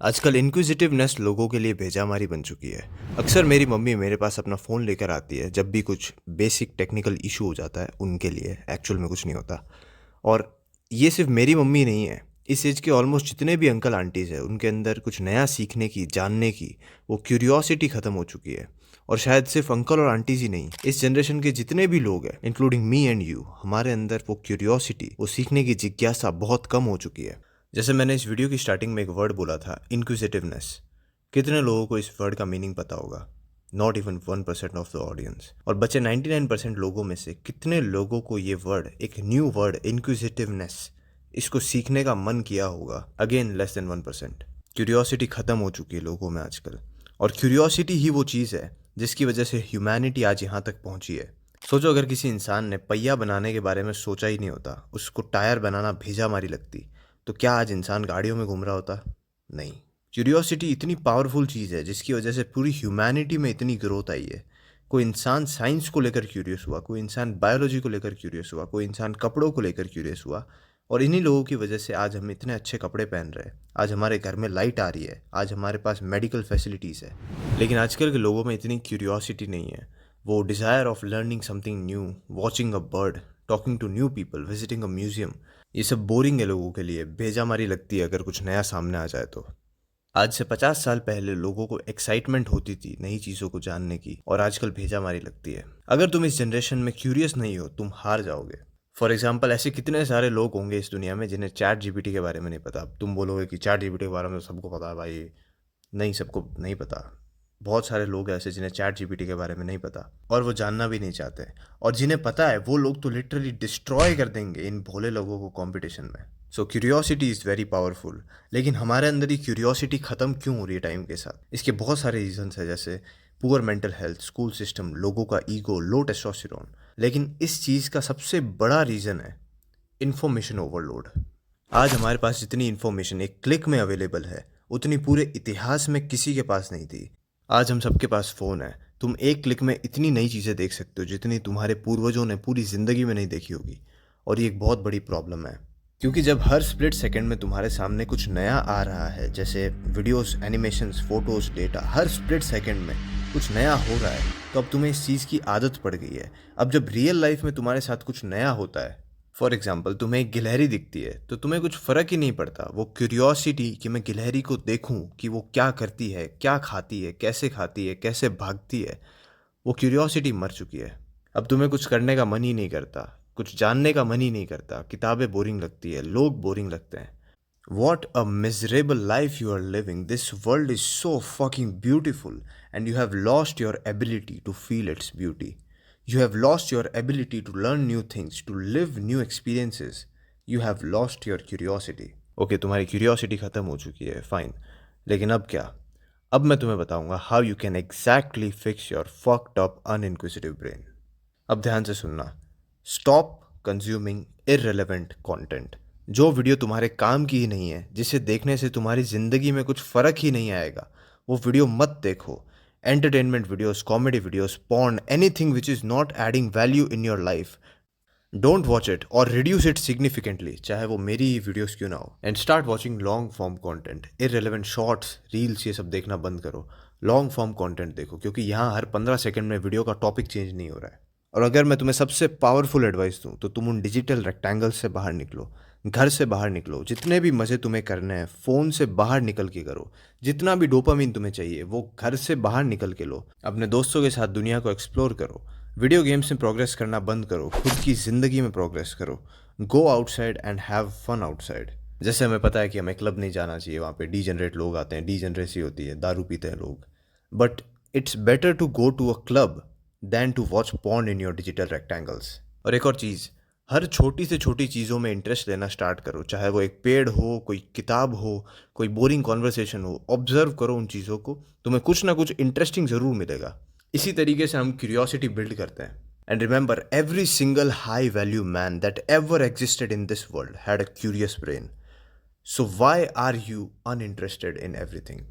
आजकल इंक्विजिटिवनेस लोगों के लिए भेजामारी बन चुकी है। अक्सर मेरी मम्मी मेरे पास अपना फ़ोन लेकर आती है जब भी कुछ बेसिक टेक्निकल इशू हो जाता है उनके लिए, एक्चुअल में कुछ नहीं होता। और ये सिर्फ मेरी मम्मी नहीं है, इस एज के ऑलमोस्ट जितने भी अंकल आंटीज़ हैं उनके अंदर कुछ नया सीखने की, जानने की वो क्यूरियोसिटी ख़त्म हो चुकी है। और शायद सिर्फ अंकल और आंटीज़ ही नहीं, इस जनरेशन के जितने भी लोग हैं इंक्लूडिंग मी एंड यू, हमारे अंदर वो क्यूरियोसिटी, वो सीखने की जिज्ञासा बहुत कम हो चुकी है। जैसे मैंने इस वीडियो की स्टार्टिंग में एक वर्ड बोला था, इंक्विजिटिवनेस। कितने लोगों को इस वर्ड का मीनिंग पता होगा? Not even 1% of the audience. और बचे 99% लोगों में से कितने लोगों को ये वर्ड, एक न्यू वर्ड इंक्विजिटिवनेस, इसको सीखने का मन किया होगा? Again less than 1%। क्यूरियोसिटी ख़त्म हो चुकी है लोगों में आजकल। और क्यूरियोसिटी ही वो चीज़ है जिसकी वजह से ह्यूमैनिटी आज यहाँ तक पहुँची है। सोचो, अगर किसी इंसान ने पहिया बनाने के बारे में सोचा ही नहीं होता, उसको टायर बनाना भेजा मारी लगती, तो क्या आज इंसान गाड़ियों में घूम रहा होता? नहीं। क्यूरियोसिटी इतनी पावरफुल चीज़ है जिसकी वजह से पूरी ह्यूमैनिटी में इतनी ग्रोथ आई है। कोई इंसान साइंस को लेकर क्यूरियस हुआ, कोई इंसान बायोलॉजी को लेकर क्यूरियस हुआ, कोई इंसान कपड़ों को लेकर क्यूरियस हुआ। और इन्हीं लोगों की वजह से आज हम इतने अच्छे कपड़े पहन रहे हैं, आज हमारे घर में लाइट आ रही है, आज हमारे पास मेडिकल फैसिलिटीज़ है। लेकिन आजकल के लोगों में इतनी क्यूरियोसिटी नहीं है। वो desire of learning something new, watching a bird, talking to new people, visiting a museum, ये सब बोरिंग है लोगों के लिए। भेजामारी लगती है अगर कुछ नया सामने आ जाए तो। आज से 50 साल पहले लोगों को एक्साइटमेंट होती थी नई चीज़ों को जानने की, और आजकल भेजामारी लगती है। अगर तुम इस जनरेशन में क्यूरियस नहीं हो, तुम हार जाओगे। फॉर एग्जाम्पल, ऐसे कितने सारे लोग होंगे इस दुनिया में जिन्हें चैट जीपीटी के बारे में नहीं पता। तुम बोलोगे कि चैट जीपीटी के बारे में तो सबको पता है भाई। नहीं, सबको नहीं पता। बहुत सारे लोग ऐसे जिन्हें चैट जीपीटी के बारे में नहीं पता और वो जानना भी नहीं चाहते। और जिन्हें पता है वो लोग तो लिटरली डिस्ट्रॉय कर देंगे इन भोले लोगों को कंपटीशन में। सो क्यूरियोसिटी इज़ वेरी पावरफुल। लेकिन हमारे अंदर ही क्यूरियोसिटी ख़त्म क्यों हो रही है टाइम के साथ? इसके बहुत सारे रीजंस है, जैसे poor mental health, school system, लोगों का ईगो, लो टेस्टोस्टेरोन। लेकिन इस चीज़ का सबसे बड़ा रीज़न है इन्फॉर्मेशन ओवरलोड। आज हमारे पास जितनी इन्फॉर्मेशन एक क्लिक में अवेलेबल है, उतनी पूरे इतिहास में किसी के पास नहीं थी। आज हम सबके पास फ़ोन है। तुम एक क्लिक में इतनी नई चीज़ें देख सकते हो जितनी तुम्हारे पूर्वजों ने पूरी ज़िंदगी में नहीं देखी होगी। और ये एक बहुत बड़ी प्रॉब्लम है, क्योंकि जब हर स्प्लिट सेकंड में तुम्हारे सामने कुछ नया आ रहा है, जैसे वीडियोस, एनिमेशंस, फोटोज़, डेटा, हर स्प्लिट सेकंड में कुछ नया हो रहा है, तो अब तुम्हें इस चीज़ की आदत पड़ गई है। अब जब रियल लाइफ में तुम्हारे साथ कुछ नया होता है, फॉर एग्जाम्पल तुम्हें एक गिलहरी दिखती है, तो तुम्हें कुछ फ़र्क ही नहीं पड़ता। वो क्यूरियोसिटी कि मैं गिलहरी को देखूं कि वो क्या करती है, क्या खाती है, कैसे भागती है, वो क्यूरियोसिटी मर चुकी है। अब तुम्हें कुछ करने का मन ही नहीं करता, कुछ जानने का मन ही नहीं करता। किताबें बोरिंग लगती है, लोग बोरिंग लगते हैं। What a miserable life you are living. This world is so fucking beautiful, and you have lost your ability to feel its beauty. You have lost your ability to learn new things, to live new experiences. You have lost your curiosity. Okay, तुम्हारी curiosity ख़त्म हो चुकी है, fine. लेकिन अब क्या? अब मैं तुम्हें बताऊंगा how you can exactly fix your fucked up uninquisitive brain. अब ध्यान से सुनना। Stop consuming irrelevant content. जो वीडियो तुम्हारे काम की ही नहीं है, जिसे देखने से तुम्हारी ज़िंदगी में कुछ फ़र्क ही नहीं आएगा, वो वीडियो मत देखो। Entertainment videos, comedy videos, porn, anything which is not adding value in your life, don't watch it और रिड्यूस इट सिग्निफिकेंटली, चाहे वो मेरी ही वीडियोस क्यों ना हो। And start watching long form content. Irrelevant shorts, reels, ये सब देखना बंद करो। लॉन्ग फॉर्म कंटेंट देखो, क्योंकि यहाँ हर 15 सेकंड में वीडियो का टॉपिक चेंज नहीं हो रहा है। और अगर मैं तुम्हें सबसे पावरफुल एडवाइस दूँ तो तुम उन डिजिटल रेक्टेंगल से बाहर निकलो, घर से बाहर निकलो। जितने भी मज़े तुम्हें करने हैं फ़ोन से बाहर निकल के करो। जितना भी डोपामिन तुम्हें चाहिए वो घर से बाहर निकल के लो। अपने दोस्तों के साथ दुनिया को एक्सप्लोर करो। वीडियो गेम्स में प्रोग्रेस करना बंद करो, खुद की ज़िंदगी में प्रोग्रेस करो। Go outside and have fun outside. जैसे हमें पता है कि हमें क्लब नहीं जाना चाहिए, वहाँ पे डीजेनरेट लोग आते हैं, डीजेनरेसी होती है, दारू पीते हैं लोग। But it's better to go to a club than to watch porn in your digital rectangles. और एक और चीज़, हर छोटी से छोटी चीज़ों में इंटरेस्ट लेना स्टार्ट करो, चाहे वो एक पेड़ हो, कोई किताब हो, कोई बोरिंग कॉन्वर्सेशन हो। ऑब्जर्व करो उन चीज़ों को, तुम्हें कुछ ना कुछ इंटरेस्टिंग ज़रूर मिलेगा। इसी तरीके से हम क्यूरियोसिटी बिल्ड करते हैं। And remember, every single high value man that ever existed in this world had a curious brain. So why are you uninterested in everything?